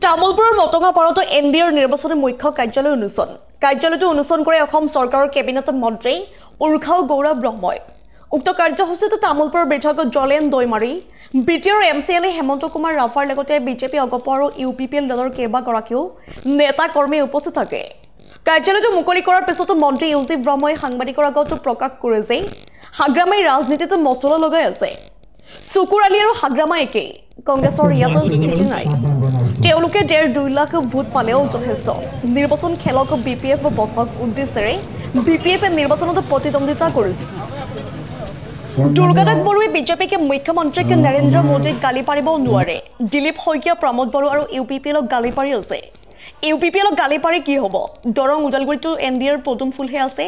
তামুলপুৰৰ মটঙাপাৰাতো এনডিএৰ নিৰ্বাচনী মুখ্য কাৰ্যালয় উন্মোচন। কাৰ্যালয়টো উন্মোচন কৰে অসম চৰকাৰৰ কেবিনেট মন্ত্ৰী উৰ্খাও গৌৰৱ ব্ৰহ্মই। উক্ত কাৰ্যসূচীত তামুলপুৰৰ বিধায়ক জলেন দৈমাৰী, বিটিআৰ এমচিএলএ হেমন্ত কুমাৰ ৰাভাৰ লগতে বিজেপি অগপ আৰু ইউপিপিএল দলৰ কেইবাগৰাকীও নেতা কৰ্মী উপস্থিত থাকে। কাৰ্যালয়টো মুকলি কৰাৰ পিছতো মন্ত্ৰী ইউজি ব্ৰহ্মই সাংবাদিকৰ আগত প্ৰকাশ কৰে যে হাগ্ৰামাই ৰাজনীতিত মছলা লগাই আছে। চুকুৰালী আৰু হাগ্ৰামা একেই, কংগ্ৰেছৰ ইয়াত স্থিতি নাই। তেওঁলোকে 1.5-2 লাখ ভোট পালেও যথেষ্ট। নিৰ্বাচন খেলক বিপিএফ বছক উদ্দেশ্যেৰে বিপিএফে নিৰ্বাচনত প্ৰতিদ্বন্দ্বিতা কৰিছে। দুৰ্গাদাস বড়োৱে বিজেপিকে মুখ্যমন্ত্ৰীক নৰেন্দ্ৰ মোদীক গালি পাৰিব নোৱাৰে। দিলীপ শইকীয়া, প্ৰমোদ বড়ো আৰু ইউপিপিএলক গালি পাৰি আছে। ইউপিপিএলক গালি পাৰি কি হ'ব? দৰং ওদালগুৰিতো এনডিএৰ পদুম ফুলহে আছে।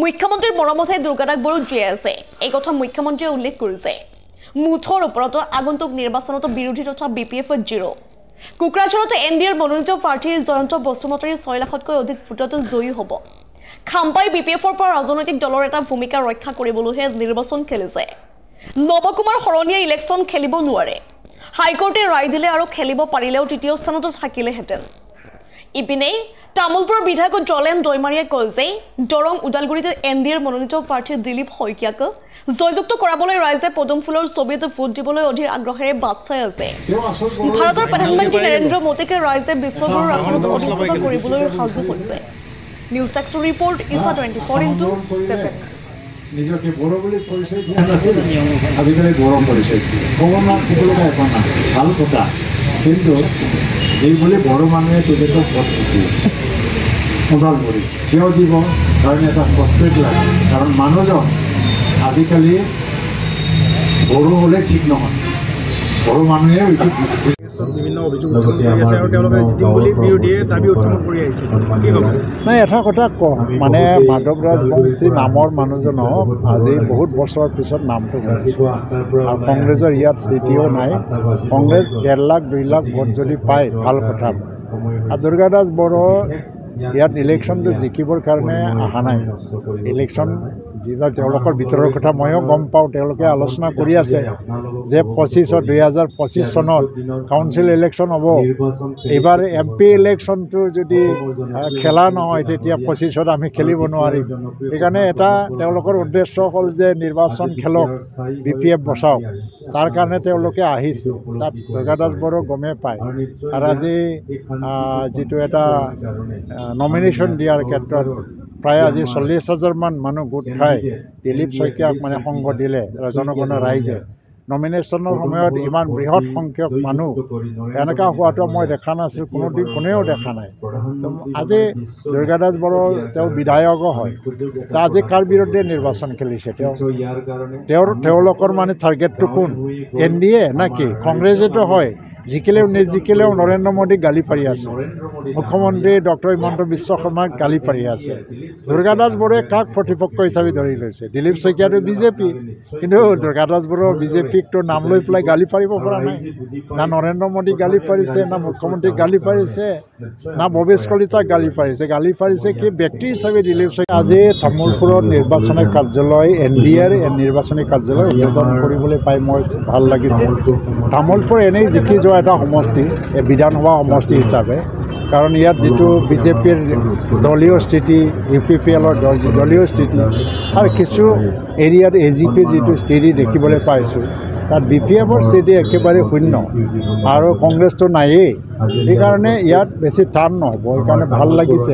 মুখ্যমন্ত্ৰীৰ মৰমতহে দুৰ্গাদাস বড়ো জীয়াই আছে, এই কথা মুখ্যমন্ত্ৰীয়ে উল্লেখ কৰিছে। মুঠৰ ওপৰত আগন্তুক নিৰ্বাচনত বিৰোধী তথা বিপিএফ জিৰ'। কোকৰাঝাৰত এনডিএৰ মনোনীত প্ৰাৰ্থী জয়ন্ত বসুমতাৰী 6 লাখতকৈ অধিক ভোটত জয়ী হ'ব। খাম্পাই বিপিএফৰ পৰা ৰাজনৈতিক দলৰ এটা ভূমিকা ৰক্ষা কৰিবলৈহে নিৰ্বাচন খেলিছে। নৱকুমাৰ শৰণীয়ে ইলেকশ্যন খেলিব নোৱাৰে। হাইকোৰ্টে ৰায় দিলে আৰু খেলিব পাৰিলেও তৃতীয় স্থানত থাকিলেহেঁতেন। ইপিনে তামুলপুৰৰ বিধায়ক জলেন দৈমাৰীয়ে কয় যে দৰং ওদালগুৰিত এনডিএৰ মনোনীত প্ৰাৰ্থী দিলীপ শইকীয়াক জয়যুক্ত কৰাবলৈ ৰাইজে পদুম ফুলৰ ছবিত ভোট দিবলৈ অধীৰ আগ্ৰহেৰে বাট চাই আছে। ভাৰতৰ প্ৰধানমন্ত্ৰী নৰেন্দ্ৰ মোদীক ৰাইজে বিশ্বগুৰুৰ আসনত অধিষ্ঠিত কৰিবলৈ সাজু হৈছে। নিউজ ডেস্ক ৰিপৰ্ট ইছা 24x7। নিজকে বড়ো বুলি পৰিচয় দিয়া নাছিল, আজিকালি বড়ো পৰিচয় কমনা ক'বলৈ এখন নাই, ভাল কথা। কিন্তু এই বুলি বড়ো মানুহে তেখেতক ভোট দিয়ে ওদালগুৰি কিয় দিব? কাৰণ এটা প্ৰস্পেক্ট লাগে, কাৰণ মানুহজন আজিকালি বড়ো হ'লে ঠিক নহয়, বড়ো মানুহে বিভিন্ন অভিযোগ উত্থাপন কৰি আছে আৰু তেওঁলোকে জিতিম বুলি বিৰোধীয়ে দাবী উত্থাপন কৰি আহিছে। কি ক'ব? নাই, এটা কথা কওঁ, মানে মাধৱ ৰাজবংশী নামৰ মানুহজনক আজি বহুত বছৰৰ পিছত নামটো শুনিছোঁ। আৰু কংগ্ৰেছৰ ইয়াত স্থিতিও নাই। কংগ্ৰেছ 1.5 লাখ 2 লাখ ভোট যদি পায় ভাল কথা। আৰু দুৰ্গাদাস বড়ো ইয়াত ইলেকশ্যনটো জিকিবৰ কাৰণে অহা নাই। ইলেকশ্যন যিবিলাক তেওঁলোকৰ ভিতৰৰ কথা ময়ো গম পাওঁ, তেওঁলোকে আলোচনা কৰি আছে যে 2025 চনত কাউন্সিল ইলেকশ্যন হ'ব। এইবাৰ MP ইলেকশ্যনটো যদি খেলা নহয় তেতিয়া 25ত আমি খেলিব নোৱাৰিম। সেইকাৰণে এটা তেওঁলোকৰ উদ্দেশ্য হ'ল যে নিৰ্বাচন খেলক, BPF বচাওক। তাৰ কাৰণে তেওঁলোকে আহিছে। তাত দুৰ্গাদাস বড়ো গমেই পায়। আৰু আজি যিটো এটা নমিনেশ্যন দিয়াৰ ক্ষেত্ৰত প্ৰায় আজি 40,000 মান মানুহ গোট খাই দিলীপ শইকীয়াক মানে সংগ দিলে জনগণৰ ৰাইজে। নমিনেশ্যনৰ সময়ত ইমান বৃহৎ সংখ্যক মানুহ এনেকুৱা হোৱাটো মই দেখা নাছিলোঁ, কোনেও দেখা নাই। আজি দুৰ্গাদাস বড়ো তেওঁ বিধায়কো হয়। আজি কাৰ বিৰুদ্ধে নিৰ্বাচন খেলিছে? তেওঁলোকৰ মানে টাৰ্গেটটো কোন? NDA নে কি? কংগ্ৰেছেতো হয়, জিকিলেও নিজিকিলেও নৰেন্দ্ৰ মোদীক গালি পাৰি আছে। মুখ্যমন্ত্ৰী ডক্টৰ হিমন্ত বিশ্ব শৰ্মাক গালি পাৰি আছে। দুৰ্গাদাস বড়োৱে কাক প্ৰতিপক্ষ হিচাপে ধৰি লৈছে? দিলীপ শইকীয়াটো বিজেপি, কিন্তু দুৰ্গাদাস বড়ো বিজেপিকটো নাম লৈ পেলাই গালি পাৰিব পৰা নাই। না নৰেন্দ্ৰ মোদীক গালি পাৰিছে, না মুখ্যমন্ত্ৰীক গালি পাৰিছে, না ভৱেশ কলিতাক গালি পাৰিছে। গালি পাৰিছে কি ব্যক্তি হিচাপে দিলীপ শইকীয়া। আজি তামুলপুৰৰ নিৰ্বাচনী কাৰ্যালয় NDAৰ নিৰ্বাচনী কাৰ্যালয় উদ্বোধন কৰিবলৈ পাই মই ভাল লাগিছে। তামুলপুৰ এনেই জিকি যোৱা এটা সমষ্টি, বিধানসভা সমষ্টি হিচাপে, কাৰণ ইয়াত যিটো বিজেপিৰ দলীয় স্থিতি, UPPLৰ দলীয় স্থিতি আৰু কিছু এৰিয়াত AGPৰ যিটো স্থিতি দেখিবলৈ পাইছোঁ, তাত BPFৰ স্থিতি একেবাৰে শূন্য আৰু কংগ্ৰেছটো নায়েই। সেইকাৰণে ইয়াত বেছি টান নহ'ব, সেইকাৰণে ভাল লাগিছে।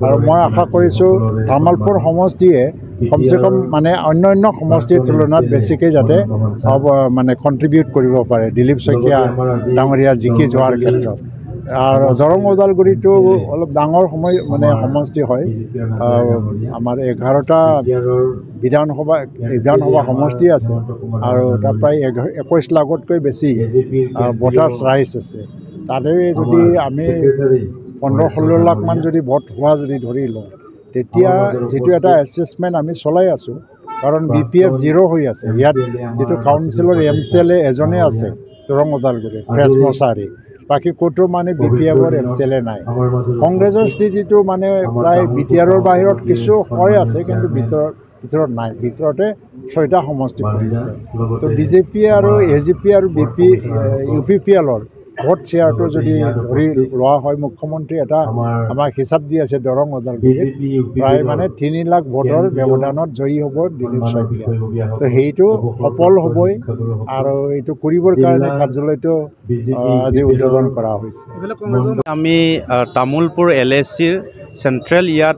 আৰু মই আশা কৰিছোঁ তামুলপুৰ সমষ্টিয়ে কমচে কম মানে অন্য সমষ্টিৰ তুলনাত বেছিকৈ যাতে মানে কণ্ট্ৰিবিউট কৰিব পাৰে দিলীপ শইকীয়া ডাঙৰীয়া জিকি যোৱাৰ ক্ষেত্ৰত। আৰু দৰং ওদালগুৰিটো অলপ ডাঙৰ সমষ্টি হয়। আমাৰ 11টা বিধানসভা সমষ্টি আছে আৰু তাত প্ৰায় 21 লাখতকৈ বেছি ভোটাৰ্ছ ৰাইজ আছে। তাতে যদি আমি 15-16 লাখ মান যদি ভোট হোৱা যদি ধৰি লওঁ, তেতিয়া যিটো এটা এছেছমেণ্ট আমি চলাই আছোঁ, কাৰণ BPF জিৰ' হৈ আছে। ইয়াত যিটো কাউন্সিলৰ MCLA এজনে আছে দৰং ওদালগুৰি, ফ্ৰেছ মছাৰী, বাকী ক'তো মানে BPFৰ MCLA নাই। কংগ্ৰেছৰ স্থিতিটো মানে প্ৰায় BTRৰ বাহিৰত কিছু হৈ আছে, কিন্তু ভিতৰত নাই। ভিতৰতে 6টা সমষ্টি পৰিছে। তো BJP আৰু AGP আৰু UPPLৰ ভোট শ্বেয়াৰটো যদি ধৰি লোৱা হয় মুখ্যমন্ত্ৰী এটা আমাক হিচাপ দি আছে দৰং ওদালগুৰিত প্ৰায় মানে 3 লাখ ভোটৰ ব্যৱধানত জয়ী হ'ব দিলীপ শইকীয়া তো সেইটো সফল হ'বই আৰু এইটো কৰিবৰ কাৰণে কাৰ্যালয়টো আজি উদ্বোধন কৰা হৈছে আমি তামোলপুৰ LACৰ চেণ্ট্ৰেল ইয়াত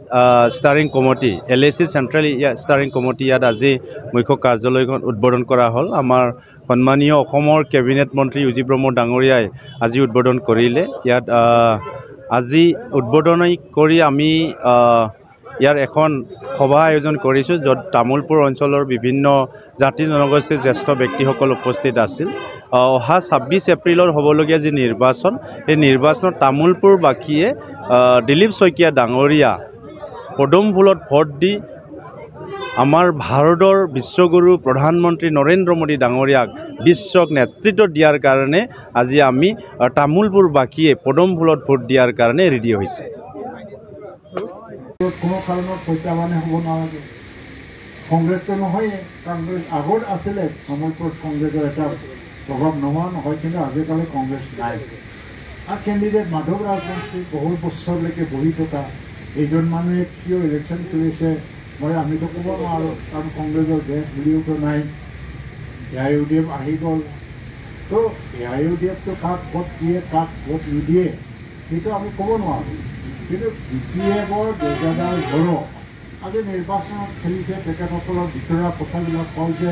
ষ্টাৰিং কমিটি LACৰ চেণ্ট্ৰেল ষ্টাৰিং কমিটি ইয়াত আজি মুখ্য কাৰ্যালয়খন উদ্বোধন কৰা হ'ল আমাৰ সন্মানীয় অসমৰ কেবিনেট মন্ত্ৰী ইউ জি ব্ৰহ্ম ডাঙৰীয়াই আজি উদ্বোধন কৰিলে ইয়াত আজি উদ্বোধন কৰি আমি ইয়াৰ এখন সভা আয়োজন কৰিছোঁ য'ত তামোলপুৰ অঞ্চলৰ বিভিন্ন জাতি জনগোষ্ঠীৰ জ্যেষ্ঠ ব্যক্তিসকল উপস্থিত আছিল অহা 26 এপ্ৰিলত হ'বলগীয়া যি নিৰ্বাচন এই নিৰ্বাচনত তামোলপুৰবাসীয়ে দিলীপ শইকীয়া ডাঙৰীয়া পদুম ফুলত ভোট দি আমাৰ ভাৰতৰ বিশ্বগুৰু প্ৰধানমন্ত্ৰী নৰেন্দ্ৰ মোদী ডাঙৰীয়াক বিশ্বক নেতৃত্ব দিয়াৰ কাৰণে আজি আমি তামোলপুৰবাসীয়ে পদুম ফুলত ভোট দিয়াৰ কাৰণে ৰেডি হৈছে কোনো কাৰণত প্ৰত্যাহ্বানে হ'ব নালাগে কংগ্ৰেছটো নহয়ে কংগ্ৰেছ আগত আছিলে তামোলপুৰত কংগ্ৰেছৰ এটা প্ৰভাৱ নোহোৱা নহয় কিন্তু আজিকালি কংগ্ৰেছ নাই আৰু কেণ্ডিডেট মাধৱ ৰাজবংশী বহু বছৰলৈকে বহি থকা এইজন মানুহে কিয় ইলেকশ্যন কৰিছে মই আমিতো ক'ব নোৱাৰোঁ কাৰণ কংগ্ৰেছৰ বেঞ্চ বুলিওতো নাই AIUDF আহি গ'ল তো AIUDFটো কাক ভোট দিয়ে কাক ভোট নিদিয়ে সেইটো আমি ক'ব নোৱাৰোঁ কিন্তু BPFৰ দেউতাদাৰ ঘৰ আজি নিৰ্বাচনত খেলিছে তেখেতসকলৰ ভিতৰুৱা কথাবিলাক কওঁ যে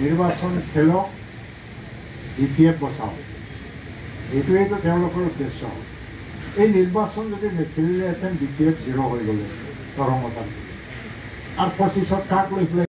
নিৰ্বাচন খেলক BPF বচাওক এইটোৱেইতো তেওঁলোকৰ উদ্দেশ্য এই নিৰ্বাচন যদি নেখেলিলেহেঁতেন BPF 0 হৈ গ'লে দৰঙত আৰু 25ত কাক লৈ পেলাই